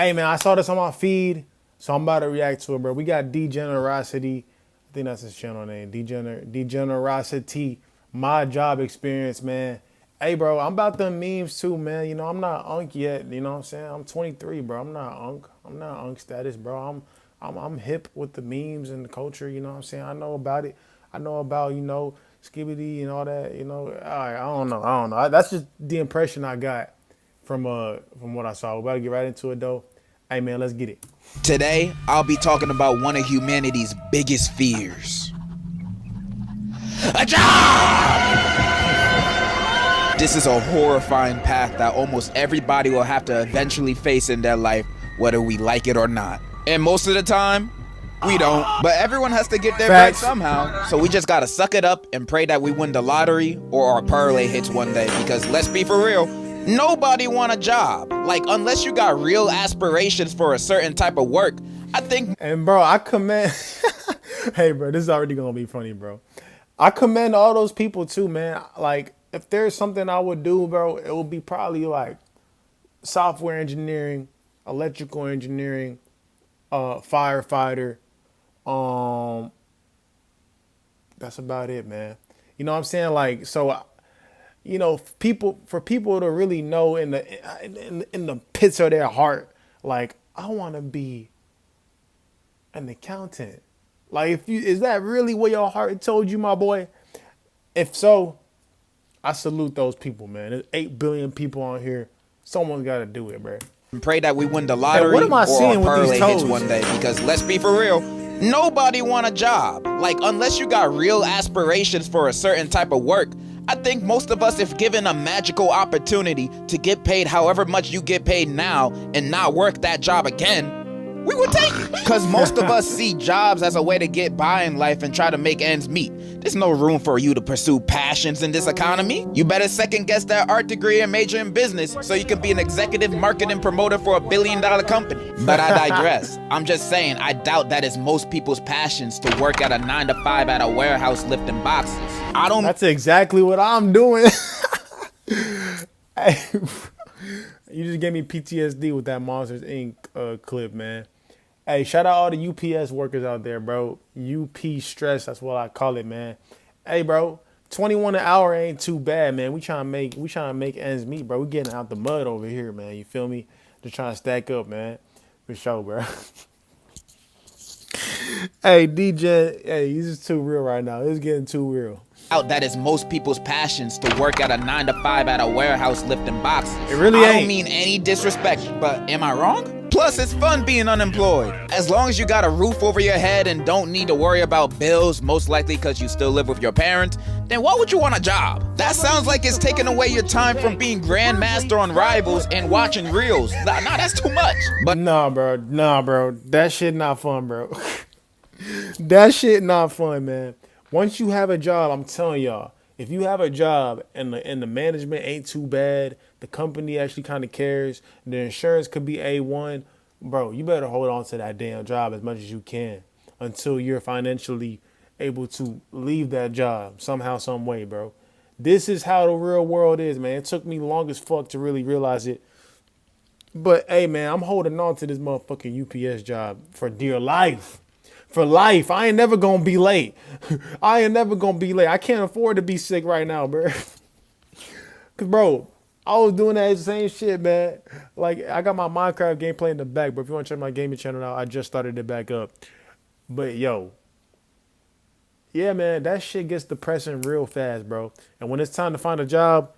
Hey man, I saw this on my feed, so I'm about to react to it, bro. We got Degenerocity. I think that's his channel name. Degenerocity. My job experience, man. Hey, bro, I'm about them memes too, man. You know, I'm not unk yet. You know what I'm saying? I'm 23, bro. I'm not unk. I'm not unk status, bro. I'm hip with the memes and the culture. You know what I'm saying? I know about it. I know about Skibbity and all that. I don't know. I don't know. That's just the impression I got from what I saw. We're about to get right into it though. Hey man, let's get it. Today, I'll be talking about one of humanity's biggest fears. A job! This is a horrifying path that almost everybody will have to eventually face in their life, whether we like it or not. And most of the time, we don't. But everyone has to get their bread somehow. So we just gotta suck it up and pray that we win the lottery or our parlay hits one day. Because let's be for real, nobody want a job. Like, unless you got real aspirations for a certain type of work, I think. And bro, I commend. Hey bro, this is already gonna be funny, bro. I commend all those people too, man. Like, if there's something I would do, bro, it would be probably like software engineering, electrical engineering, firefighter. That's about it, man. You know what I'm saying? Like, so for people to really know in the pits of their heart, like, I want to be an accountant. Like, is that really what your heart told you, my boy? If so, I salute those people, man. There's 8 billion people on here. Someone's got to do it, bro. Pray that we win the lottery what am I or seeing our with parlay these hits toes? one day. Because let's be for real, nobody want a job. Like, unless you got real aspirations for a certain type of work, I think most of us, if given a magical opportunity to get paid however much you get paid now and not work that job again, we would take it. Because most of us see jobs as a way to get by in life and try to make ends meet. There's no room for you to pursue passions in this economy. You better second guess that art degree and major in business so you can be an executive marketing promoter for a billion-dollar company. But I digress. I'm just saying, I doubt that is most people's passions to work at a 9-to-5 at a warehouse lifting boxes. That's exactly what I'm doing. Hey, you just gave me PTSD with that Monsters Inc. Clip, man. Hey, shout out all the UPS workers out there, bro. UP stress, that's what I call it, man. Hey, bro, 21 an hour ain't too bad, man. We trying to make ends meet, bro. We getting out the mud over here, man. You feel me? Just trying to stack up, man. For sure, bro. Hey, DJ, hey, this is too real right now. It's getting too real. That is most people's passions to work at a 9-to-5 at a warehouse lifting boxes. It really ain't. I don't mean any disrespect, but am I wrong? Plus, it's fun being unemployed. As long as you got a roof over your head and don't need to worry about bills, most likely because you still live with your parents, then why would you want a job? That sounds like it's taking away your time from being grandmaster on Rivals and watching reels. Nah, that's too much. But Nah, bro. That shit not fun, bro. That shit not fun, man. Once you have a job, I'm telling y'all, if you have a job and the management ain't too bad, the company actually kind of cares, the insurance could be A1, bro, you better hold on to that damn job as much as you can until you're financially able to leave that job somehow, some way, bro. This is how the real world is, man. It took me long as fuck to really realize it. But, hey, man, I'm holding on to this motherfucking UPS job for dear life. For life. I ain't never gonna be late. I ain't never gonna be late. I can't afford to be sick right now, bro. Cause, bro, I was doing that same shit, man. Like, I got my Minecraft gameplay in the back, but if you want to check my gaming channel out, I just started it back up. But, yo, yeah, man, that shit gets depressing real fast, bro. And when it's time to find a job,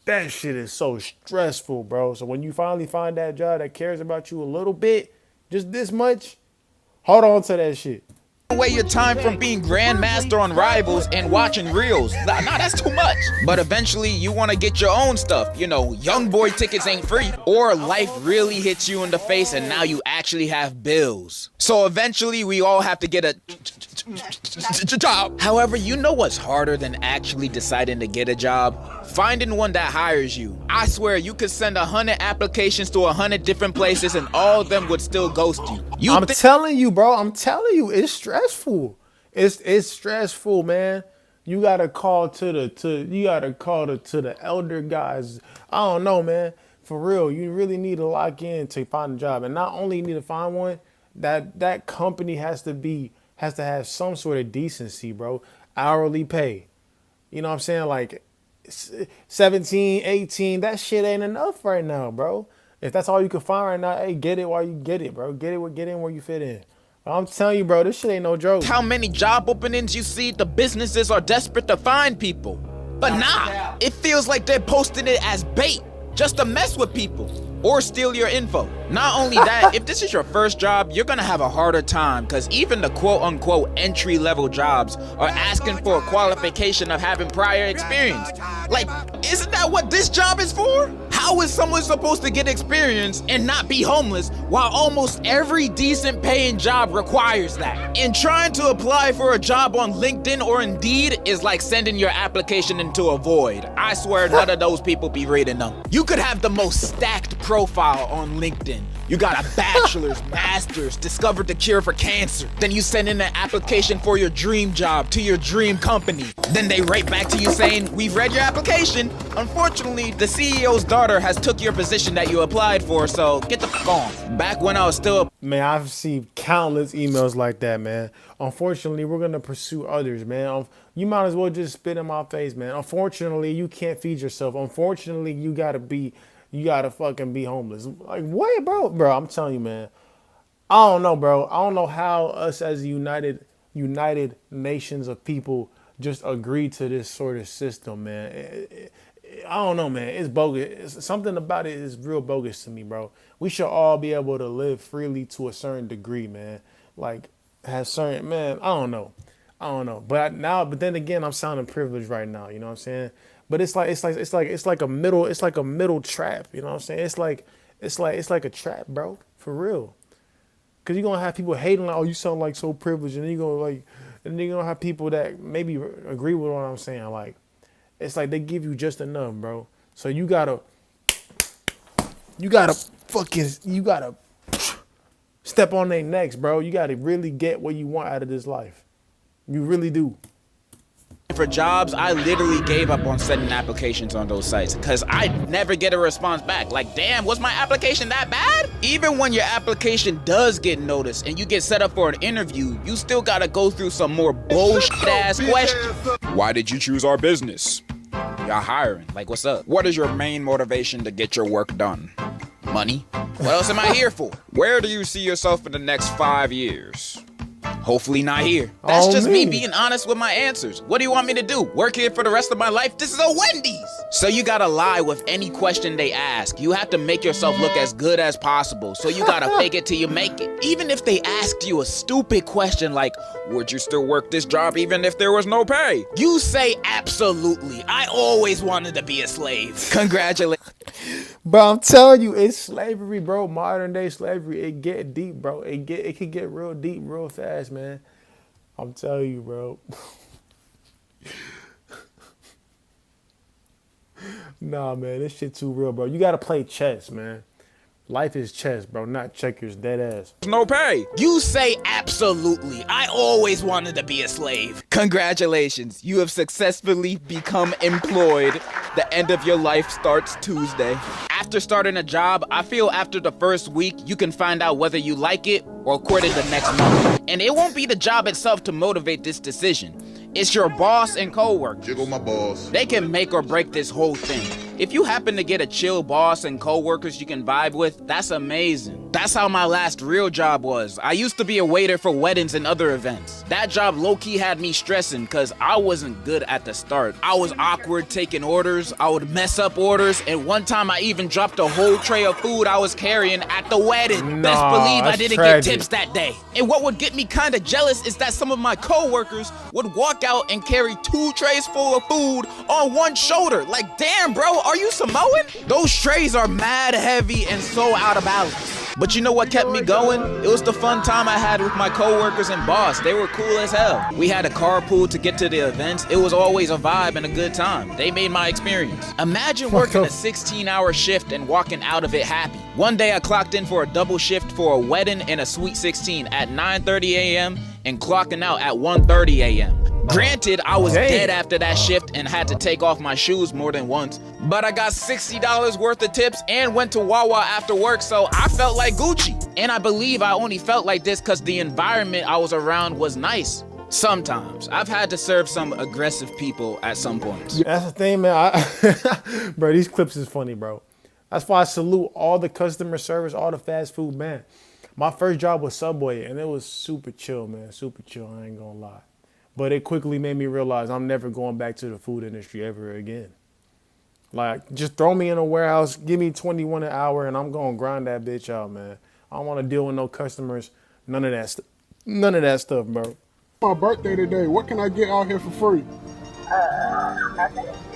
that shit is so stressful, bro. So when you finally find that job that cares about you a little bit, just this much, hold on to that shit. Away your time from being grandmaster on Rivals and watching reels. Nah, that's too much. But eventually you want to get your own stuff. You know, young boy tickets ain't free. Or life really hits you in the face and now you actually have bills. So eventually we all have to get a job. However, you know what's harder than actually deciding to get a job? Finding one that hires you. I swear you could send 100 applications to 100 different places and all of them would still ghost you. I'm telling you, bro. I'm telling you, it's stressful. It's stressful, man. You gotta call to the elder guys. I don't know, man. For real, you really need to lock in to find a job, and not only you need to find one, that company has to have some sort of decency, bro. Hourly pay. You know what I'm saying? Like 17, 18, that shit ain't enough right now, bro. If that's all you can find right now, hey, get it while you get it, bro. Get in where you fit in. I'm telling you, bro, this shit ain't no joke. How many job openings you see, the businesses are desperate to find people. But nah, it feels like they're posting it as bait, just to mess with people or steal your info. Not only that, if this is your first job, you're gonna have a harder time because even the quote-unquote entry-level jobs are asking for a qualification of having prior experience. Like, isn't that what this job is for? How is someone supposed to get experience and not be homeless while almost every decent paying job requires that? And trying to apply for a job on LinkedIn or Indeed is like sending your application into a void. I swear none of those people be reading them. You could have the most stacked profile on LinkedIn. You got a bachelor's, master's, discovered the cure for cancer. Then you send in an application for your dream job to your dream company. Then they write back to you saying, we've read your application. Unfortunately, the CEO's daughter has took your position that you applied for, so get the f on. Back when I was still Man, I've received countless emails like that, man. Unfortunately, we're going to pursue others, man. You might as well just spit in my face, man. Unfortunately, you can't feed yourself. Unfortunately, you gotta fucking be homeless. Like, what, bro? Bro, I'm telling you, man. I don't know, bro. I don't know how us as a united nations of people just agree to this sort of system, man. I don't know, man. It's bogus. Something about it is real bogus to me, bro. We should all be able to live freely to a certain degree, man. Like, have certain, man, I don't know. But then again, I'm sounding privileged right now, you know what I'm saying? But it's like a middle trap, you know what I'm saying? It's like a trap, bro, for real. Cause you're gonna have people hating like, oh, you sound like so privileged, and then you're gonna have people that maybe agree with what I'm saying. Like, it's like they give you just enough, bro. So you gotta step on their necks, bro. You gotta really get what you want out of this life. You really do. for jobs, I literally gave up on sending applications on those sites because I'd never get a response back. Like, damn, was my application that bad? Even when your application does get noticed and you get set up for an interview, you still gotta go through some more bullshit ass questions. Why did you choose our business? Y'all hiring. Like, what's up? What is your main motivation to get your work done? Money? What else am I here for? Where do you see yourself in the next 5 years? Hopefully not here. That's just me being honest with my answers. What do you want me to do? Work here for the rest of my life? This is a Wendy's. So you gotta lie with any question they ask. You have to make yourself look as good as possible. So you gotta fake it till you make it. Even if they asked you a stupid question like, would you still work this job even if there was no pay? You say absolutely. I always wanted to be a slave. Congratulations. Bro, I'm telling you, it's slavery, bro. Modern day slavery. It get deep, bro. It can get real deep real fast, man. I'm telling you, bro. Nah, man, this shit too real, bro. You gotta play chess, man. Life is chess, bro, not checkers, dead ass. No pay. You say absolutely. I always wanted to be a slave. Congratulations. You have successfully become employed. The end of your life starts Tuesday. After starting a job, I feel after the first week, you can find out whether you like it or quit it the next month. And it won't be the job itself to motivate this decision. It's your boss and coworkers. Jiggle my balls. They can make or break this whole thing. If you happen to get a chill boss and coworkers you can vibe with, that's amazing. That's how my last real job was. I used to be a waiter for weddings and other events. That job low-key had me stressing because I wasn't good at the start. I was awkward taking orders, I would mess up orders, and one time I even dropped a whole tray of food I was carrying at the wedding. Best believe I didn't get tips that day. And what would get me kind of jealous is that some of my coworkers would walk out and carry 2 trays full of food on one shoulder. Like, damn, bro, are you Samoan? Those trays are mad heavy and so out of balance. But you know what kept me going? It was the fun time I had with my coworkers and boss. They were cool as hell. We had a carpool to get to the events. It was always a vibe and a good time. They made my experience. Imagine working a 16-hour shift and walking out of it happy. One day I clocked in for a double shift for a wedding and a Sweet 16 at 9:30 a.m. and clocking out at 1:30 a.m. Granted, I was Damn. dead after that shift and had to take off my shoes more than once, but I got $60 worth of tips and went to Wawa after work, so I felt like Gucci. And I believe I only felt like this because the environment I was around was nice. Sometimes. I've had to serve some aggressive people at some points. That's the thing, man. Bro, these clips is funny, bro. That's why I salute all the customer service, all the fast food, man. My first job was Subway, and it was super chill, man. Super chill, I ain't gonna lie. But it quickly made me realize I'm never going back to the food industry ever again. Like, just throw me in a warehouse, give me 21 an hour, and I'm gonna grind that bitch out, man. I don't want to deal with no customers, none of that stuff, bro. My birthday today. What can I get out here for free?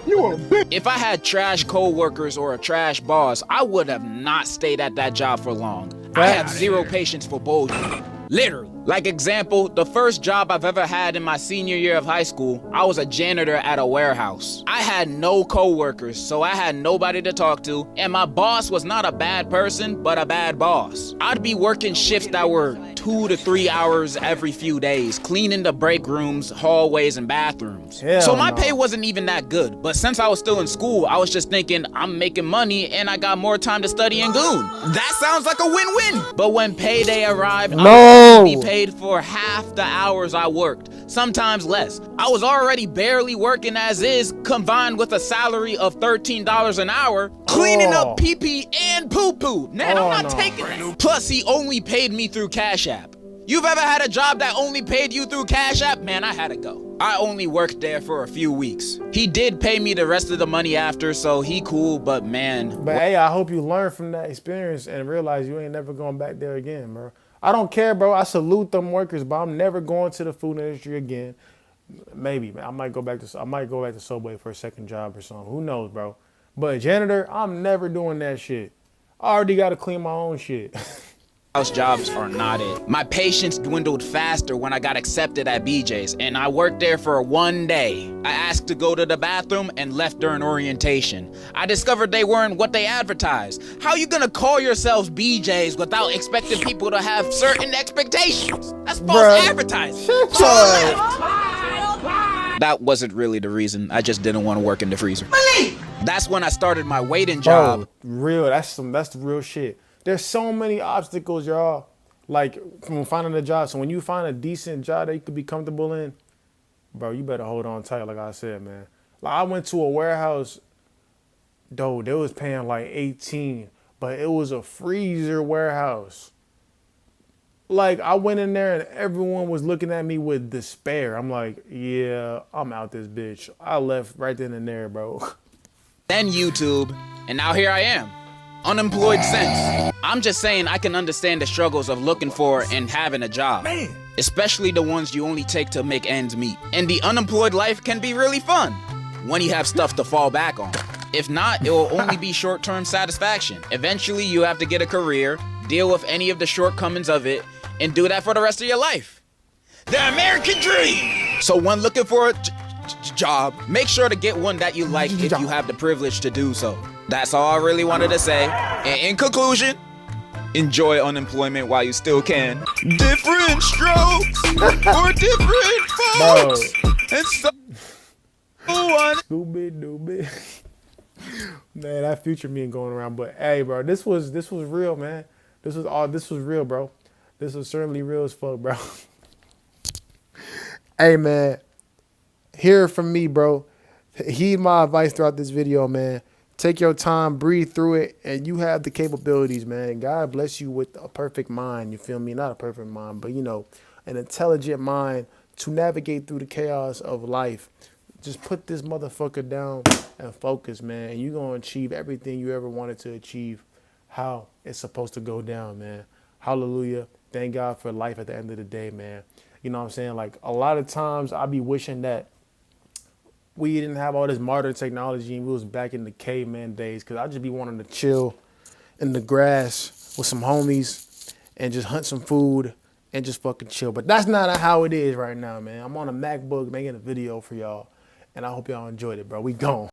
You a bitch. If I had trash co-workers or a trash boss, I would have not stayed at that job for long. I have zero patience for bullshit. Literally. Like example, the first job I've ever had in my senior year of high school, I was a janitor at a warehouse. I had no co-workers, so I had nobody to talk to, and my boss was not a bad person, but a bad boss. I'd be working shifts that were 2 to 3 hours every few days, cleaning the break rooms, hallways, and bathrooms. So my pay wasn't even that good, but since I was still in school, I was just thinking, I'm making money and I got more time to study and goon. That sounds like a win-win. But when payday arrived, I would be paid for half the hours I worked, sometimes less. I was already barely working as is, combined with a salary of $13 an hour, cleaning up pee-pee and poo-poo. Man, I'm not taking that. Plus, he only paid me through Cash App. You've ever had a job that only paid you through Cash App? Man, I had to go. I only worked there for a few weeks. He did pay me the rest of the money after, so he cool, but man. But hey, I hope you learn from that experience and realize you ain't never going back there again, bro. I don't care, bro. I salute them workers, but I'm never going to the food industry again. Maybe, man. I might go back to Subway for a second job or something. Who knows, bro? But janitor, I'm never doing that shit. I already got to clean my own shit. House jobs are not it. My patience dwindled faster when I got accepted at BJ's, and I worked there for 1 day. I asked to go to the bathroom and left during orientation. I discovered they weren't what they advertised. How you gonna call yourselves BJ's without expecting people to have certain expectations? That's false advertising. That wasn't really the reason. I just didn't want to work in the freezer. That's when I started my waiting job. Real, that's the real shit. There's so many obstacles, y'all, like from finding a job. So when you find a decent job that you could be comfortable in, bro, you better hold on tight, like I said, man. Like I went to a warehouse, though, they was paying like 18, but it was a freezer warehouse. Like I went in there and everyone was looking at me with despair. I'm like, yeah, I'm out this bitch. I left right then and there, bro. Then YouTube, and now here I am. Unemployed since. I'm just saying I can understand the struggles of looking for and having a job. Man. Especially the ones you only take to make ends meet. And the unemployed life can be really fun when you have stuff to fall back on. If not, it will only be short-term satisfaction. Eventually, you have to get a career, deal with any of the shortcomings of it, and do that for the rest of your life. The American dream! So when looking for a job, make sure to get one that you like if you have the privilege to do so. That's all I really wanted to say. And in conclusion, enjoy unemployment while you still can. Different strokes for different folks. And so on. Stupid. Man, that future meme going around. But hey, bro, this was real, man. This was real, bro. This was certainly real as fuck, bro. Hey, man, hear from me, bro. Heed my advice throughout this video, man. Take your time, breathe through it, and you have the capabilities, man. God bless you with a perfect mind, you feel me? Not a perfect mind, but, you know, an intelligent mind to navigate through the chaos of life. Just put this motherfucker down and focus, man. And you're going to achieve everything you ever wanted to achieve, how it's supposed to go down, man. Hallelujah. Thank God for life at the end of the day, man. You know what I'm saying? Like, a lot of times I be wishing that we didn't have all this modern technology and we was back in the caveman days, because I just be wanting to chill in the grass with some homies and just hunt some food and just fucking chill. But that's not how it is right now, man. I'm on a MacBook making a video for y'all, and I hope y'all enjoyed it, bro. We gone.